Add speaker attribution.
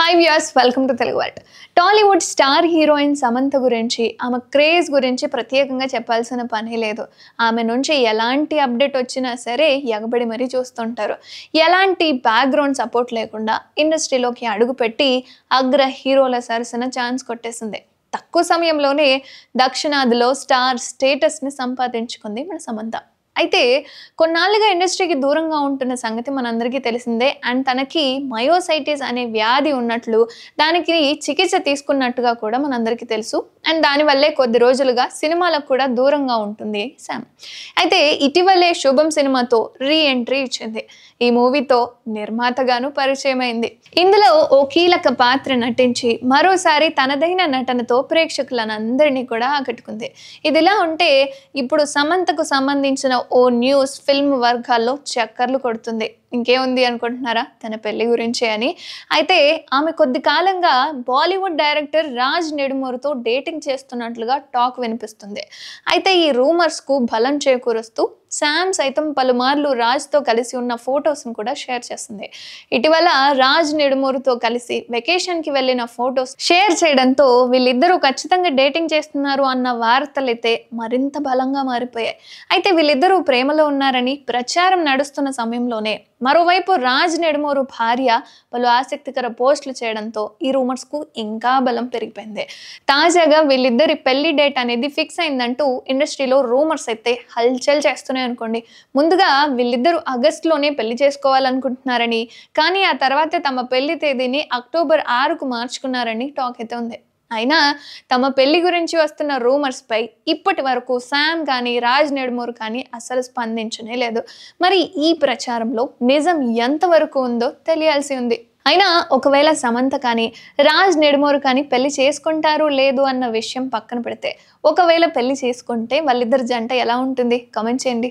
Speaker 1: Hi viewers, welcome to Telugu word. Tollywood star heroine Samantha గురించి, ఆమె craze గురించి ప్రత్యేకంగా చెప్పాల్సిన పని లేదు. ఆమె నుంచి ఎలాంటి అప్డేట్ వచ్చినా సరే ఎగబడి మరీ చూస్తుంటారు. ఎలాంటి బ్యాక్గ్రౌండ్ సపోర్ట్ లేకుండా ఇండస్ట్రీలోకి అడుగుపెట్టి అగ్ర హీరోల సరసన ఛాన్స్ కొట్టేసింది. తక్కువ సమయంలోనే దక్షిణాదిలో స్టార్ స్టేటస్ని సంపాదించుకుంది మన సమంత. అయితే కొన్నాళ్ళుగా ఇండస్ట్రీకి దూరంగా ఉంటున్న సంగతి మనందరికీ తెలిసిందే. అండ్ తనకి మయోసైటిస్ అనే వ్యాధి ఉన్నట్లు, దానికి చికిత్స తీసుకున్నట్టుగా కూడా మనందరికీ తెలుసు. అండ్ దానివల్లే కొద్ది రోజులుగా సినిమాలకు కూడా దూరంగా ఉంటుంది శామ్. అయితే ఇటీవలే శుభం సినిమాతో రీ ఎంట్రీ ఇచ్చింది. ఈ మూవీతో నిర్మాతగాను పరిచయం అయింది. ఇందులో ఓ కీలక పాత్ర నటించి మరోసారి తనదైన నటనతో ప్రేక్షకులందరినీ కూడా ఆకట్టుకుంది. ఇదిలా ఉంటే ఇప్పుడు సమంతకు సంబంధించిన ఓ న్యూస్ ఫిల్మ్ వర్గాల్లో చక్కర్లు కొడుతుంది. ఇంకేముంది అనుకుంటున్నారా? తన పెళ్లి గురించే అని. అయితే ఆమె కొద్ది కాలంగా బాలీవుడ్ డైరెక్టర్ రాజ్ నెడుమూరుతో డేటింగ్ చేస్తున్నట్లుగా టాక్ వినిపిస్తుంది. అయితే ఈ రూమర్స్కు బలం చేకూరుస్తూ శామ్ సైతం పలుమార్లు రాజ్తో కలిసి ఉన్న ఫొటోస్ను కూడా షేర్ చేస్తుంది. ఇటీవల రాజ్ నెడుమూరుతో కలిసి వెకేషన్కి వెళ్ళిన ఫొటోస్ షేర్ చేయడంతో వీళ్ళిద్దరూ ఖచ్చితంగా డేటింగ్ చేస్తున్నారు అన్న వార్తలైతే మరింత బలంగా మారిపోయాయి. అయితే వీళ్ళిద్దరూ ప్రేమలో ఉన్నారని ప్రచారం నడుస్తున్న సమయంలోనే మరోవైపు రాజ్ నెడుమూరు భార్య పలు ఆసక్తికర పోస్టులు చేయడంతో ఈ రూమర్స్కు ఇంకా బలం పెరిగిపోయింది. తాజాగా వీళ్ళిద్దరి పెళ్లి డేట్ అనేది ఫిక్స్ అయిందంటూ ఇండస్ట్రీలో రూమర్స్ అయితే హల్చల్ చేస్తున్నాయి అనుకోండి. ముందుగా వీళ్ళిద్దరూ ఆగస్టులోనే పెళ్లి చేసుకోవాలనుకుంటున్నారని, కానీ ఆ తర్వాత తమ పెళ్లి తేదీని అక్టోబర్ 6కు మార్చుకున్నారని టాక్ అయితే ఉంది. అయినా తమ పెళ్లి గురించి వస్తున్న రూమర్స్ పై ఇప్పటి వరకు శామ్ కానీ రాజ్ నెడుమూరు కానీ అసలు స్పందించనే లేదు. మరి ఈ ప్రచారంలో నిజం ఎంతవరకు ఉందో తెలియాల్సి ఉంది. అయినా ఒకవేళ సమంత కానీ రాజ్ నెడుమూరు కానీ పెళ్లి చేసుకుంటారు లేదు అన్న విషయం పక్కన పెడితే, ఒకవేళ పెళ్లి చేసుకుంటే వాళ్ళిద్దరి జంట ఎలా ఉంటుంది? కామెంట్ చేయండి.